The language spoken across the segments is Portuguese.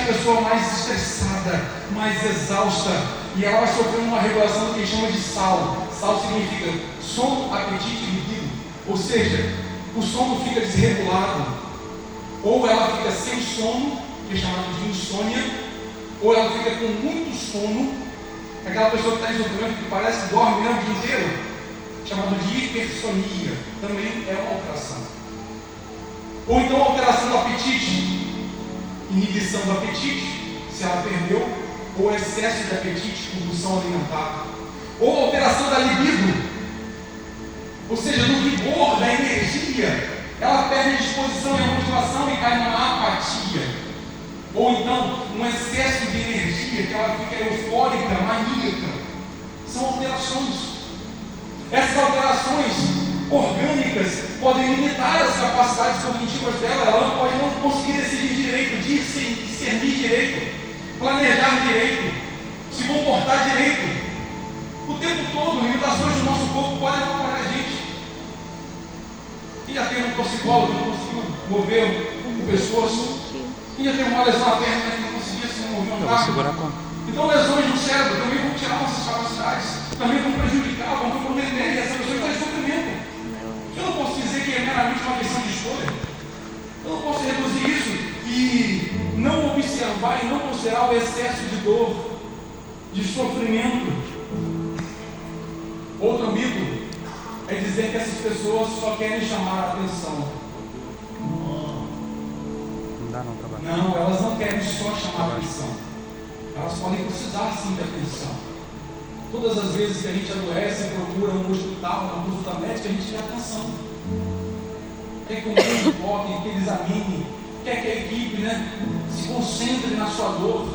pessoa mais estressada, mais exausta, e ela vai sofrendo uma regulação que a gente chama de SAL. SAL significa sono, apetite e libido. Ou seja, o sono fica desregulado, ou ela fica sem sono, que é chamado de insônia, ou ela fica com muito sono, aquela pessoa que está em sofrimento que parece que dorme o dia inteiro, chamado de hipersonia, também é uma alteração. Ou então alteração do apetite, inibição do apetite, se ela perdeu, ou excesso de apetite, compulsão alimentar, ou alteração da libido, ou seja, no vigor da energia, ela perde a disposição e a motivação e cai numa apatia. Ou então, um excesso de energia, que ela fica eufórica, maníaca. São alterações. Essas alterações orgânicas podem limitar as capacidades cognitivas dela. Ela pode não conseguir decidir direito, discernir direito, planejar direito, se comportar direito. O tempo todo, limitações do nosso corpo podem atrapalhar a gente. Quem já teve um torcicolo que não conseguiu mover o pescoço? Quem já teve uma lesão na perna que não conseguia se mover um carro? Então lesões no cérebro também vão tirar nossas capacidades, também vão prejudicar, vão comprometer, e essa pessoa está em sofrimento. Eu não posso dizer que é meramente uma questão de escolha. Eu não posso reduzir isso e não observar e não considerar o excesso de dor, de sofrimento. Outro mito é dizer que essas pessoas só querem chamar a atenção. Não, elas não querem só chamar a atenção. Elas podem precisar sim de atenção. Todas as vezes que a gente adoece e procura um hospital, uma consulta médica, a gente quer atenção. Quer que o médico toque, que ele examine, quer que a equipe se concentre na sua dor.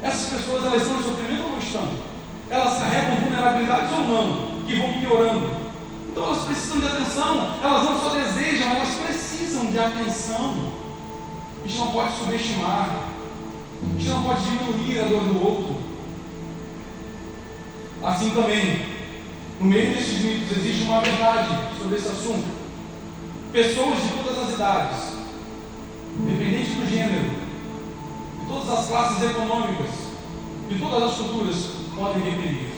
Essas pessoas, elas estão em sofrimento ou não estão? Elas carregam vulnerabilidades ou não, que vão piorando. Então elas precisam de atenção. Elas não só desejam, elas precisam de atenção. A gente não pode subestimar, a gente não pode diminuir a dor do outro. Assim também, no meio desses mitos existe uma verdade sobre esse assunto. Pessoas de todas as idades, independente do gênero, de todas as classes econômicas, de todas as culturas, podem reprimir.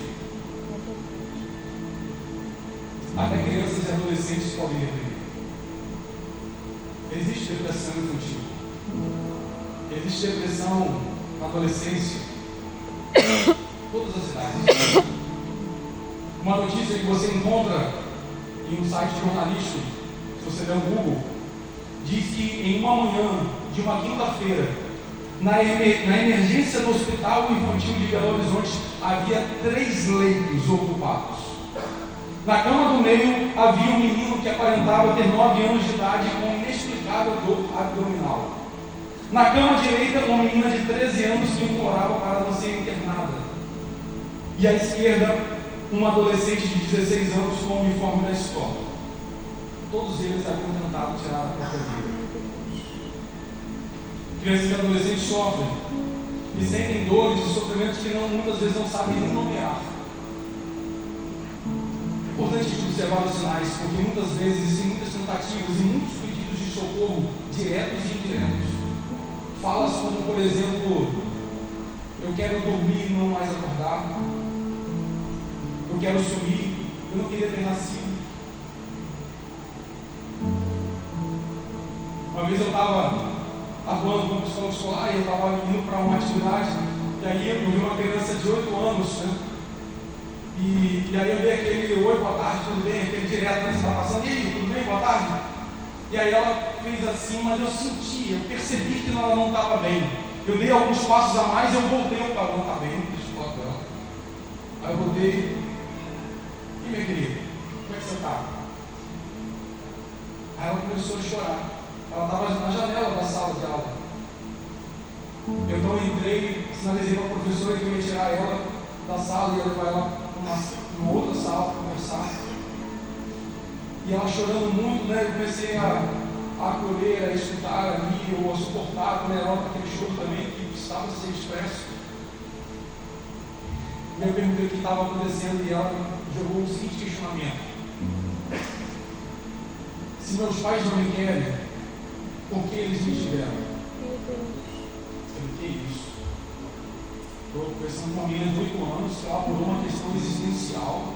Até crianças e adolescentes podem reprimir. Existe depressão infantil. Existe depressão na adolescência. Todas as idades. Uma notícia que você encontra em um site jornalístico, se você der um Google, diz que em uma manhã de uma quinta-feira, na emergência do Hospital Infantil de Belo Horizonte, havia 3 leitos ocupados. Na cama do meio havia um menino que aparentava ter 9 anos de idade com inexplicável dor abdominal. Na cama direita, uma menina de 13 anos que implorava para não ser internada. E à esquerda, um adolescente de 16 anos com o uniforme da escola. Todos eles haviam tentado tirar a própria vida. Crianças e adolescentes sofrem e sentem dores e sofrimentos que muitas vezes não sabem nem nomear. É importante observar os sinais, porque muitas vezes existem muitas tentativas e muitos pedidos de socorro diretos e indiretos. Falas como, por exemplo, eu quero dormir e não mais acordar. Eu quero sumir, eu não queria ter nascido. Uma vez eu estava atuando como psicólogo escolar e eu estava indo para uma atividade, e aí eu vi uma criança de 8 anos, e aí eu dei aquele oi, boa tarde, tudo bem, aquele direto que você está passando, e aí, tudo bem, boa tarde? E aí ela fez assim, mas eu senti, eu percebi que ela não estava bem. Eu dei alguns passos a mais e eu voltei, ela não está bem, deixa eu falar com ela. Aí eu voltei, e minha querida, como é que você está? Aí ela começou a chorar. Ela estava na janela da sala de aula. Eu então entrei, sinalizei para a professora que eu ia tirar ela da sala e ia levar ela para uma outra sala para conversar. E ela chorando muito, eu comecei a acolher, a escutar ali, ou a suportar com ela aquele choro também que precisava ser expresso. E eu perguntei o que estava acontecendo e ela jogou o seguinte questionamento: se meus pais não me querem, por que eles me tiveram? conversando com uma menina de 8 anos que ela abordou uma questão existencial,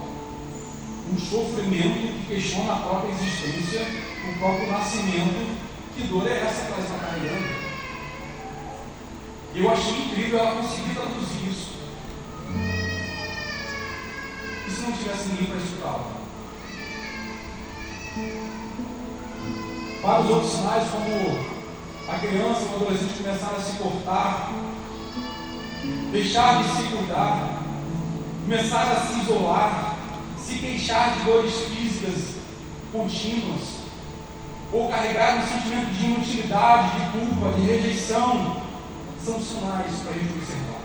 um sofrimento que questiona a própria existência, o próprio nascimento. Que dor é essa que ela está carregando? Eu achei incrível ela conseguir traduzir isso. E se não tivesse ninguém para escutá-la? Vários outros sinais, como a criança ou o adolescente começar a se cortar, deixar de se cuidar, começar a se isolar, se queixar de dores físicas contínuas, ou carregar um sentimento de inutilidade, de culpa, de rejeição, são sinais para a gente observar.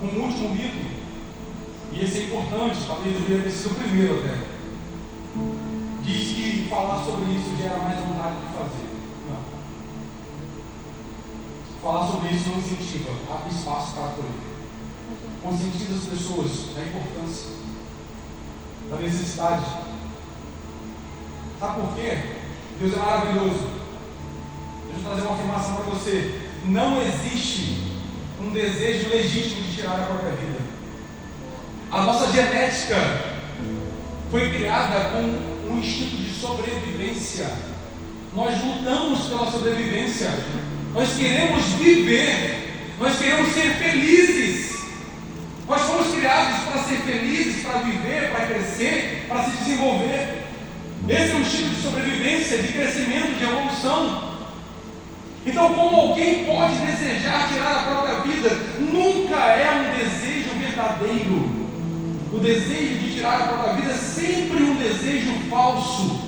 Um último mito, e esse é importante, talvez eu deveria ter sido o primeiro até, diz que falar sobre isso gera mais vontade de fazer. Não. Falar sobre isso não incentiva, abre espaço para acolher. Conscientiza as pessoas da importância, da necessidade. Sabe por quê? Deus é maravilhoso. Deixa eu trazer uma afirmação para você. Não existe um desejo legítimo de tirar a própria vida. A nossa genética foi criada com um instinto de sobrevivência. Nós lutamos pela sobrevivência. Nós queremos viver. Nós queremos ser felizes. Nós fomos criados para ser felizes, para viver, para crescer, para se desenvolver. Esse é um instinto de sobrevivência, de crescimento, de evolução. Então, como alguém pode desejar tirar a própria vida? Nunca é um desejo verdadeiro. O desejo de tirar a própria vida é sempre um desejo falso.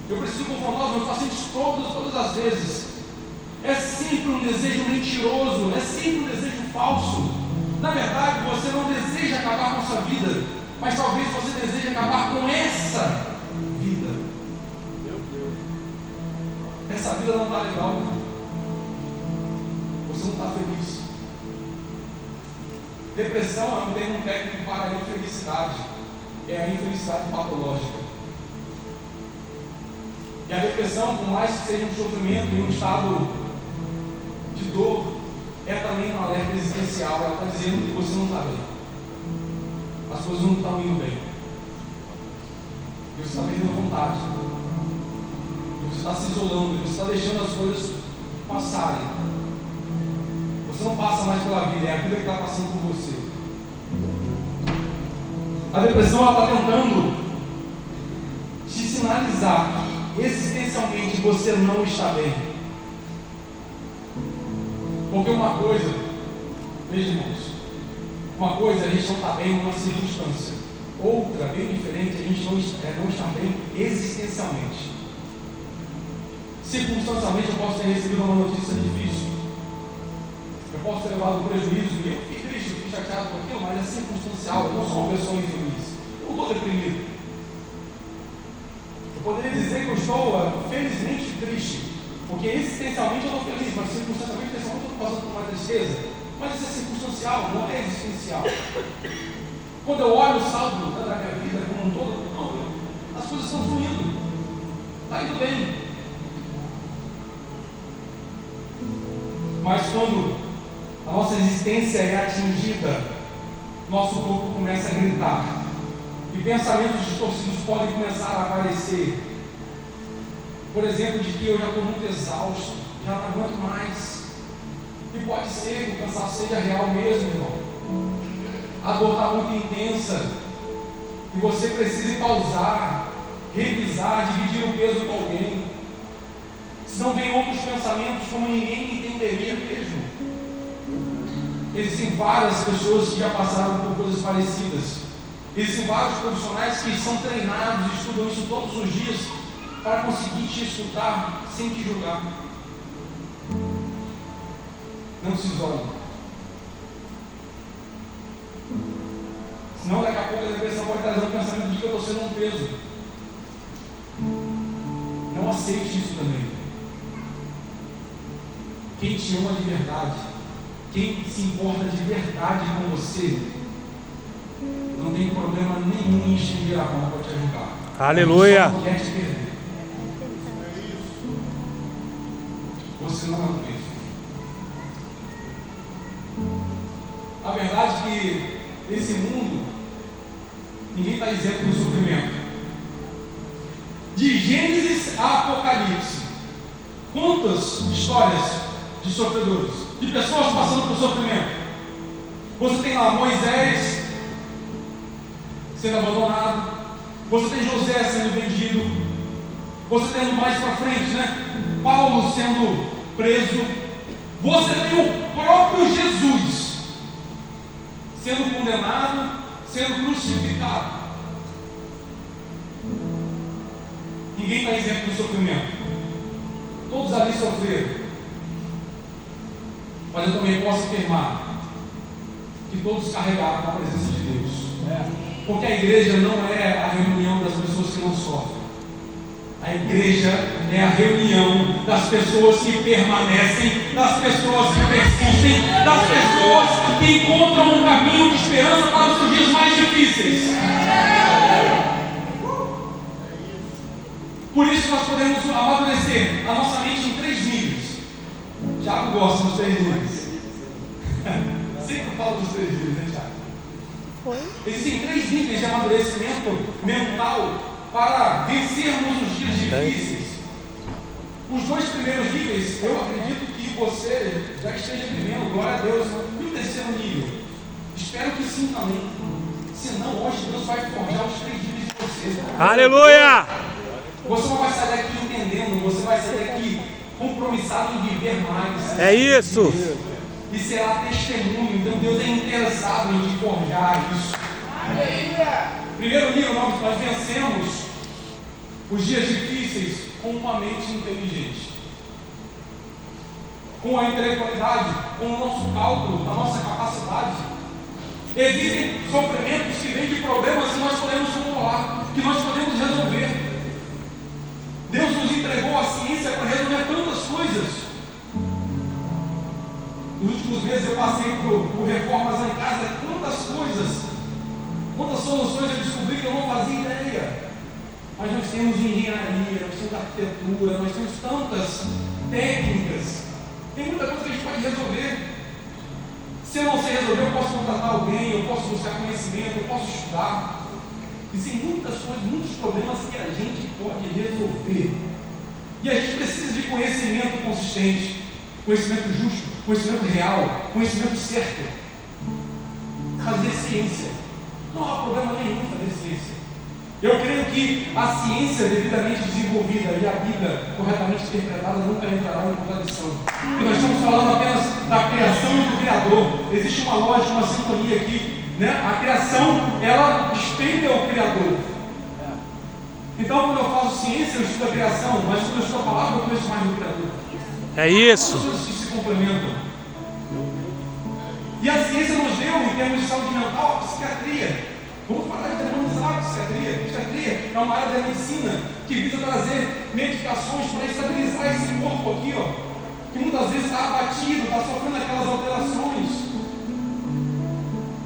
Eu preciso conformar os meus pacientes todas as vezes. É sempre um desejo mentiroso, é sempre um desejo falso. Na verdade, você não deseja acabar com a sua vida, mas talvez você deseje acabar com essa vida. Meu Deus. Essa vida não está legal. Você não está feliz. Depressão é um termo técnico para a infelicidade. É a infelicidade patológica. E a depressão, por mais que seja um sofrimento e um estado de dor, é também um alerta existencial. Ela está dizendo que você não está bem. As coisas não estão indo bem. E você está perdendo vontade. E você está se isolando. E você está deixando as coisas passarem. Você não passa mais pela vida. É a vida que está passando por você. A depressão está tentando te sinalizar que existencialmente você não está bem. Porque uma coisa, veja irmãos, uma coisa a gente não está bem numa circunstância, outra, bem diferente, a gente não está bem existencialmente. Circunstancialmente eu posso ter recebido uma notícia difícil, eu posso ter levado um prejuízo, e eu fiquei triste, eu fiquei chateado com aquilo, mas é circunstancial, eu não sou uma pessoa infeliz, eu não estou deprimido. Eu poderia dizer que eu estou felizmente triste, porque existencialmente eu estou feliz, mas circunstancialmente eu estou passando por uma tristeza. Mas isso é circunstancial, não é existencial. Quando eu olho o saldo da minha vida como um todo, não, as coisas estão fluindo, está indo bem. Mas quando a nossa existência é atingida, nosso corpo começa a gritar, e pensamentos distorcidos podem começar a aparecer. Por exemplo, de que eu já estou muito exausto, já não aguento mais. E pode ser que o cansaço seja real mesmo, irmão. A dor está muito intensa. E você precisa pausar, revisar, dividir o peso com alguém. Senão vem outros pensamentos como ninguém entenderia mesmo. Existem várias pessoas que já passaram por coisas parecidas. Existem vários profissionais que são treinados e estudam isso todos os dias para conseguir te escutar sem te julgar. Não se isole. Senão daqui a pouco a depressão pode trazer um pensamento de que eu estou sendo um peso. Não aceite isso também. Quem te ama de verdade, quem se importa de verdade com você, não tem problema nenhum em estender a mão para te ajudar. Aleluia! Só quer te perder. Você não é um peso. A verdade é que esse mundo, ninguém está isento do sofrimento. De Gênesis a Apocalipse, quantas histórias de sofredores, de pessoas passando por sofrimento. Você tem lá Moisés sendo abandonado, você tem José sendo vendido, você tem mais para frente, né? Paulo sendo preso, você tem o próprio Jesus sendo condenado, sendo crucificado. Ninguém está isento do sofrimento. Todos ali sofreram. Mas eu também posso afirmar que todos carregaram a presença de Deus. Porque a igreja não é a reunião das pessoas que não sofrem. A igreja é a reunião das pessoas que permanecem, das pessoas que persistem, das pessoas que encontram um caminho de esperança para os seus dias mais difíceis. Por isso nós podemos amadurecer a nossa mente em 3 níveis. Tiago gosta dos 3 níveis. Sempre falo dos 3 níveis, né, Tiago? Existem 3 níveis de amadurecimento mental para vencermos os dias difíceis. Os 2 primeiros níveis, eu acredito que você já esteja vivendo, glória a Deus. E o 3º nível? Espero que sim também. Senão, hoje Deus vai forjar os 3 níveis de você. Aleluia! Você não vai sair daqui entendendo, você vai sair daqui compromissado em viver mais. É isso! E será testemunho. Então Deus é interessado em te forjar isso. Primeiro nível, nós vencemos os dias difíceis com uma mente inteligente, com a intelectualidade, com o nosso cálculo, a nossa capacidade. Existem sofrimentos que vêm de problemas que nós podemos controlar, que nós podemos resolver. Deus nos entregou a ciência para resolver tantas coisas. Nos últimos meses eu passei por reformas lá em casa, quantas coisas, quantas soluções eu descobri que eu não fazia ideia. Mas nós temos engenharia, nós temos arquitetura, nós temos tantas técnicas. Tem muita coisa que a gente pode resolver. Se eu não sei resolver, eu posso contratar alguém, eu posso buscar conhecimento, eu posso estudar. Existem muitas coisas, muitos problemas que a gente pode resolver. E a gente precisa de conhecimento consistente, conhecimento justo, conhecimento real, conhecimento certo. Fazer ciência. Não há problema nenhum fazer ciência. Eu creio que a ciência devidamente desenvolvida e a Bíblia corretamente interpretada nunca entrará em contradição. Porque nós estamos falando apenas da criação e do Criador. Existe uma lógica, uma sintonia aqui. Né? A criação, ela espelha o Criador. Então, quando eu faço ciência, eu estudo a criação, mas quando eu estudo a palavra, eu conheço mais do Criador. É isso. São coisas que se complementam. E a ciência nos deu, em termos de saúde mental, a psiquiatria. Vamos falar de demonizar a psiquiatria. A psiquiatria é uma área da medicina que visa trazer medicações para estabilizar esse corpo aqui, ó, que muitas vezes está abatido, está sofrendo aquelas alterações.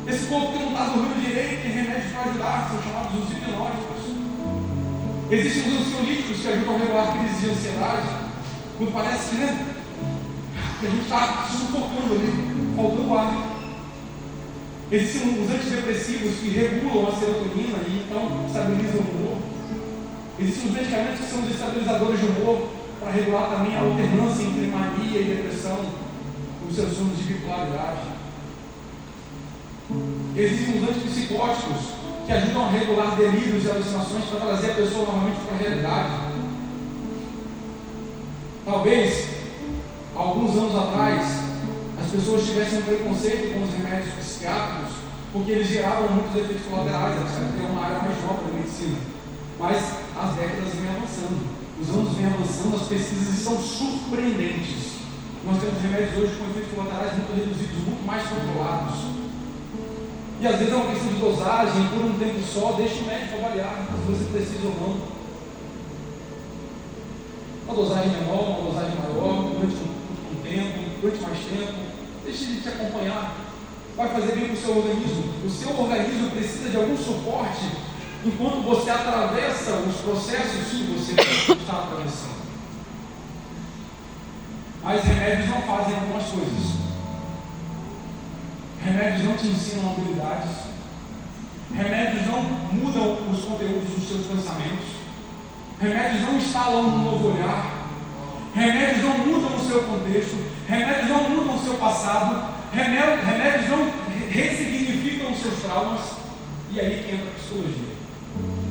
Esse corpo que não está dormindo direito tem remédios para ajudar, são chamados os hipnóticos. Existem os ansiolíticos que ajudam a regular crises de ansiedade. Quando parece que, né, que a gente está sufocando ali, faltando ar. Existem os antidepressivos que regulam a serotonina e então estabilizam o humor. Existem os medicamentos que são os estabilizadores de humor para regular também a alternância entre mania e depressão, os transtornos de bipolaridade. Existem os antipsicóticos que ajudam a regular delírios e alucinações para trazer a pessoa novamente para a realidade. Talvez, alguns anos atrás, as pessoas tivessem um preconceito com os remédios psiquiátricos porque eles geravam muitos efeitos colaterais. A psiquiatria é uma área mais nova da medicina. Mas as décadas vêm avançando, os anos vêm avançando, as pesquisas são surpreendentes. Nós temos remédios hoje com efeitos colaterais muito reduzidos, muito mais controlados. E às vezes é uma questão de dosagem, por um tempo só, deixa o médico avaliar se você precisa ou não. Uma dosagem menor, uma dosagem maior, durante um tempo, durante mais tempo, deixa ele te acompanhar. Vai fazer bem para o seu organismo. O seu organismo precisa de algum suporte enquanto você atravessa os processos que você está atravessando. Mas remédios não fazem algumas coisas. Remédios não te ensinam habilidades. Remédios não mudam os conteúdos dos seus pensamentos. Remédios não instalam um novo olhar. Remédios não mudam o seu contexto. Remédios não mudam o seu passado. Remédios não ressignificam os seus traumas. E aí que entra a psicologia,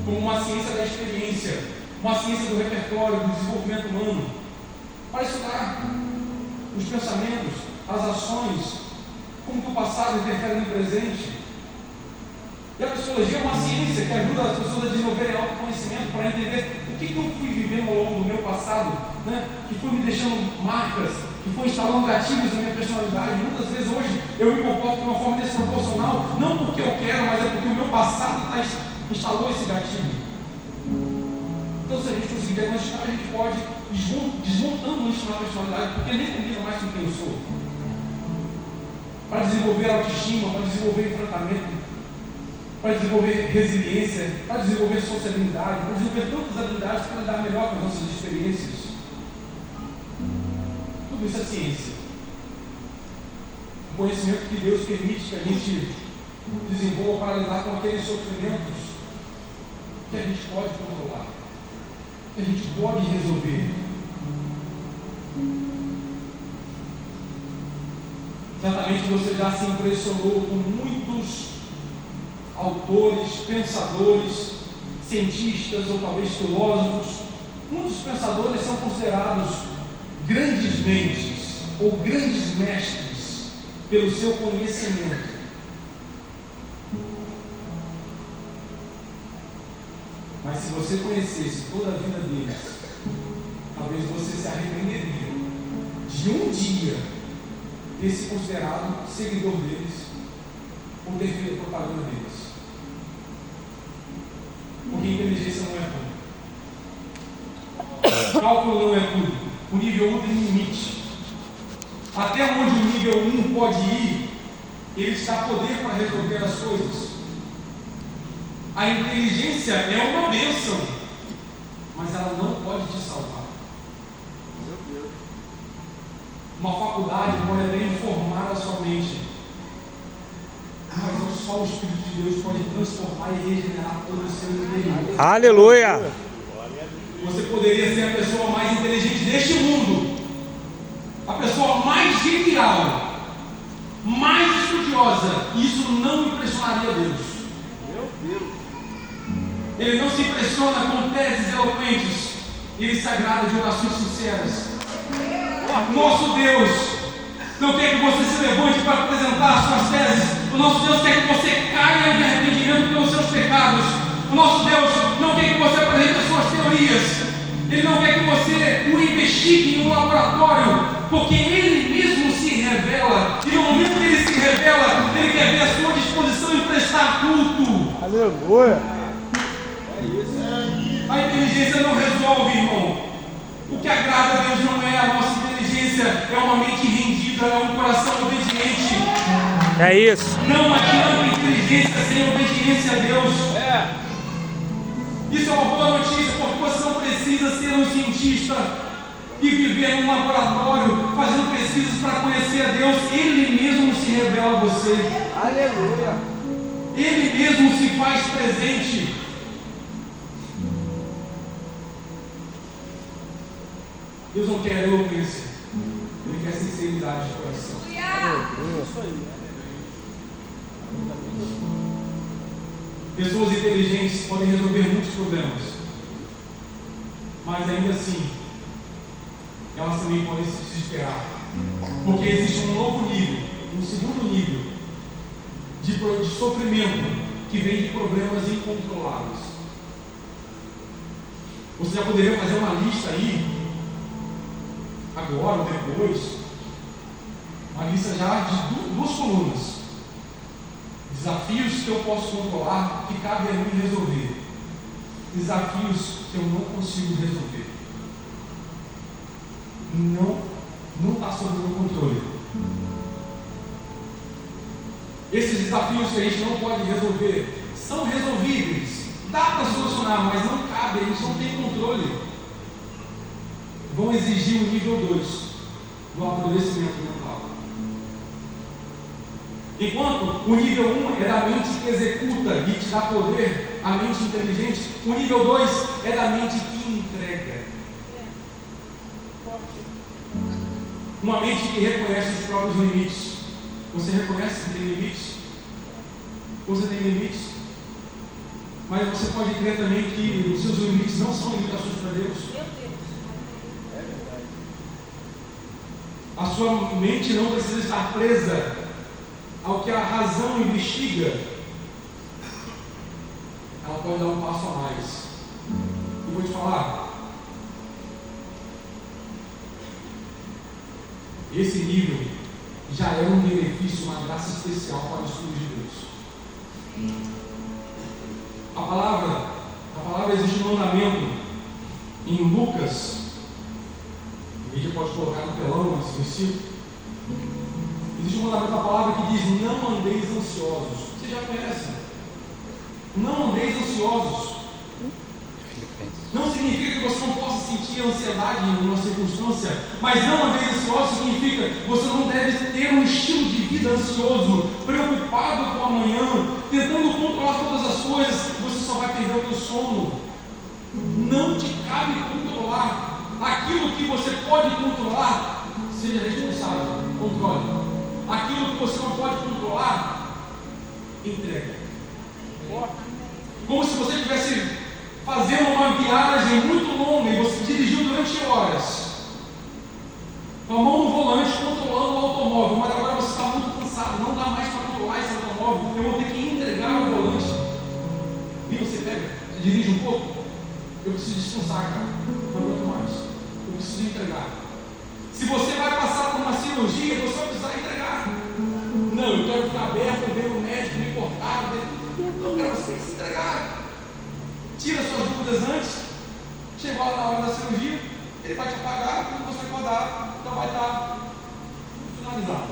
como uma ciência da experiência, uma ciência do repertório, do desenvolvimento humano, para estudar os pensamentos, as ações, como que o passado interfere no presente. E a psicologia é uma ciência que ajuda as pessoas a desenvolverem autoconhecimento para entender o que eu fui vivendo ao longo do meu passado, né? Que foi me deixando marcas, que foi instalando gatilhos na minha personalidade. Muitas vezes hoje eu me comporto de uma forma desproporcional, não porque eu quero, mas é porque o meu passado instalou esse gatilho. Então, se a gente conseguir diagnosticar, a gente pode ir desmontando isso na personalidade, porque nem combina mais com quem eu sou. Para desenvolver autoestima, para desenvolver enfrentamento, para desenvolver resiliência, para desenvolver sociabilidade, para desenvolver tantas habilidades para lidar melhor com as nossas experiências. Tudo isso é ciência. O conhecimento que Deus permite que a gente desenvolva para lidar com aqueles sofrimentos que a gente pode controlar, que a gente pode resolver. Certamente você já se impressionou com muitos autores, pensadores, cientistas ou talvez filósofos. Muitos pensadores são considerados grandes mentes ou grandes mestres pelo seu conhecimento. Mas se você conhecesse toda a vida deles, talvez você se arrependeria de um dia ter se considerado seguidor deles ou ter feito propaganda deles. Porque inteligência não é tudo. Cálculo não é tudo. O nível 1 tem limite. Até onde o nível 1 pode ir, ele está a poder para resolver as coisas. A inteligência é uma bênção, mas ela não pode te salvar. Uma faculdade pode até informar a sua mente, mas só o Espírito de Deus pode transformar e regenerar todo o seu interior. Aleluia! Você poderia ser a pessoa mais inteligente deste mundo, a pessoa mais genial, mais estudiosa, e isso não impressionaria Deus. Meu Deus! Ele não se impressiona com teses eloquentes, ele se agrada de orações sinceras. Nosso Deus não quer que você se levante para apresentar suas teses. O nosso Deus quer que você caia em arrependimento pelos seus pecados. O nosso Deus não quer que você apresente as suas teorias. Ele não quer que você o investigue em um laboratório, porque Ele mesmo se revela. E no momento que Ele se revela, Ele quer ver a sua disposição em prestar culto. Aleluia! A inteligência não resolve, irmão. O que agrada a Deus não é a nossa inteligência, é uma mente rendida, é um coração obediente. É isso. Não adianta inteligência sem obediência a Deus. Isso é uma boa notícia, porque você não precisa ser um cientista e viver num laboratório fazendo pesquisas para conhecer a Deus. Ele mesmo se revela a você. Aleluia! Ele mesmo se faz presente. Deus não quer eloquência, Ele quer sinceridade de coração. Isso aí. Pessoas inteligentes podem resolver muitos problemas, mas ainda assim, elas também podem se desesperar, porque existe um novo nível, um segundo nível de sofrimento que vem de problemas incontroláveis. Você já poderia fazer uma lista aí, agora ou depois, uma lista já de duas colunas. Desafios que eu posso controlar, que cabe a mim resolver. Desafios que eu não consigo resolver. Não está sob o meu controle. Esses desafios que a gente não pode resolver são resolvíveis. Dá para solucionar, mas não cabe, a gente não tem controle. Vão exigir o nível 2 do amadurecimento mental. Enquanto o nível 1 é da mente que executa e te dá poder, a mente inteligente, o nível 2 é da mente que entrega. Uma mente que reconhece os próprios limites. Você reconhece que tem limites? Você tem limites? Mas você pode crer também que os seus limites não são limitações para Deus. A sua mente não precisa estar presa ao que a razão investiga. Ela pode dar um passo a mais. E vou te falar, esse nível já é um benefício, uma graça especial para os filhos de Deus. A palavra existe um mandamento em Lucas. A gente pode colocar no telão esse versículo. Existe um mandamento da palavra que diz: não andeis ansiosos. Você já conhece? Não andeis ansiosos. Não significa que você não possa sentir ansiedade em uma circunstância, mas não andeis ansiosos significa que você não deve ter um estilo de vida ansioso, preocupado com o amanhã, tentando controlar todas as coisas. Você só vai perder o teu sono. Não te cabe controlar. Aquilo que você pode controlar, seja responsável, controle. Aquilo que você não pode controlar, entregue. Como se você estivesse fazendo uma viagem muito longa e você dirigiu durante horas, com a mão no volante, controlando o automóvel, mas agora você está muito cansado, não dá mais para controlar esse automóvel, eu vou ter que entregar o volante. E você pega, você dirige um pouco, eu preciso descansar, cara, não aguento mais. Eu preciso entregar. Se você vai passar por uma cirurgia, você vai precisar entregar. Não, eu quero ficar aberto, ver o médico me cortar. Não, cara, você tem que se entregar. Tira suas dúvidas antes. Chegou lá na hora da cirurgia, ele vai te apagar, quando você acordar, então vai estar finalizado.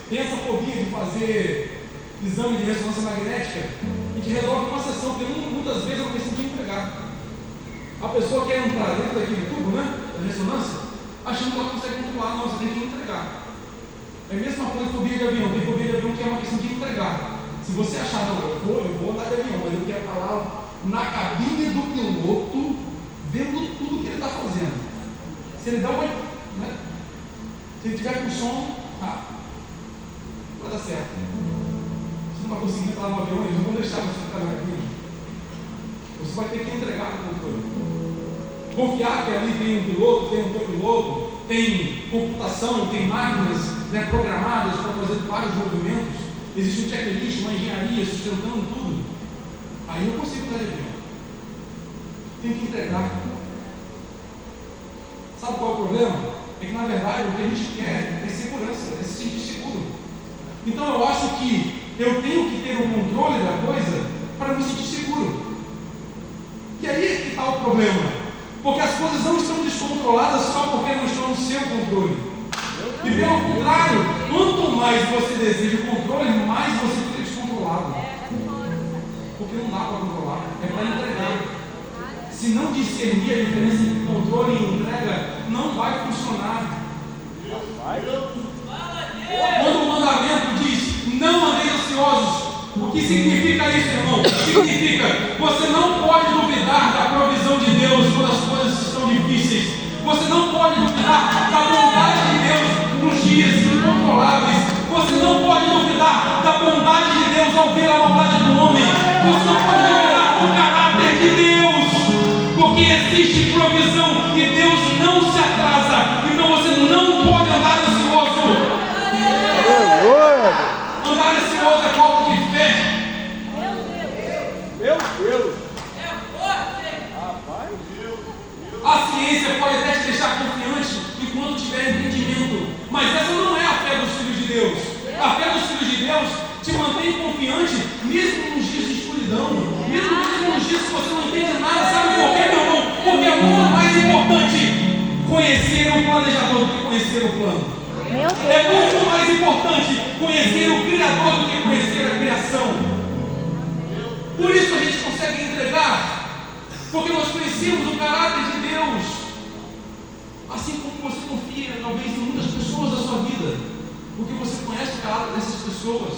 Tem essa fobia de fazer exame de ressonância magnética e que resolve uma sessão, porque muitas vezes eu preciso de entregar. A pessoa quer entrar dentro daquele tubo, né, da ressonância, achando que ela consegue controlar. Não, você tem que entregar. É a mesma coisa que fobia de avião. Tem fobia de avião que é uma questão de entregar. Se você achar, não, eu vou andar de avião, mas eu quero estar lá na cabine do piloto, vendo tudo que ele está fazendo. Se ele dá uma, né, se ele tiver com sono, vai dar certo. Você não vai conseguir entrar no avião, eles não vão deixar você entrar na cabine. Você vai ter que entregar o controle. Confiar que ali tem um piloto, tem um copiloto, tem computação, tem máquinas, né, programadas para fazer vários movimentos. Existe um checklist, uma engenharia sustentando tudo. Aí eu consigo entrar de avião. Tem que entregar. Sabe qual é o problema? É que na verdade o que a gente quer é segurança, é se sentir seguro. Então eu acho que eu tenho que ter o controle da coisa para me sentir seguro. E aí é que está o problema. Porque as coisas não estão descontroladas só porque não estão no seu controle. E pelo contrário, quanto mais você deseja o controle, mais você fica descontrolado. Porque não dá para controlar, é para entregar. Se não discernir a diferença entre controle e entrega, não vai funcionar. Quando o mandamento diz, não andeis ansiosos, o que significa isso, irmão? Significa, você não pode duvidar da provisão de Deus quando as coisas estão difíceis. Você não pode duvidar da bondade de Deus nos dias incontroláveis. Você não pode duvidar da bondade de Deus ao ver a maldade do homem. Você não pode duvidar do caráter de Deus, porque existe provisão e Deus não se atrasa. Então você não pode andar ansioso. Andar ansioso é falta de fé. Meu Deus! A ciência pode até te deixar confiante enquanto tiver entendimento, mas essa não é a fé dos filhos de Deus. A fé dos filhos de Deus te mantém confiante mesmo nos dias de escuridão, mesmo nos dias que você não entende nada. Sabe por quê, meu irmão? Porque é muito mais importante conhecer o planejador do que conhecer o plano. É muito mais importante conhecer o Criador do que conhecer a criação. Por isso a gente consegue entregar, porque nós conhecemos o caráter de Deus. Assim como você confia, talvez, em muitas pessoas da sua vida, Porque você conhece o caráter dessas pessoas.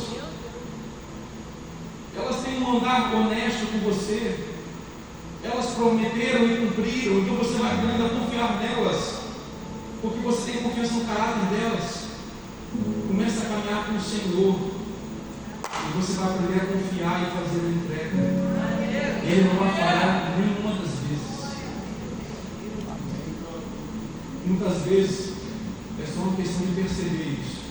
Elas têm um andar honesto com você. Elas prometeram e cumpriram. Então você vai aprendendo a confiar nelas. Porque você tem confiança no caráter delas. Começa a caminhar com o Senhor. E você vai aprender a confiar e fazer a entrega. Ele não vai falhar nenhuma das vezes. Muitas vezes é só uma questão de perceber isso.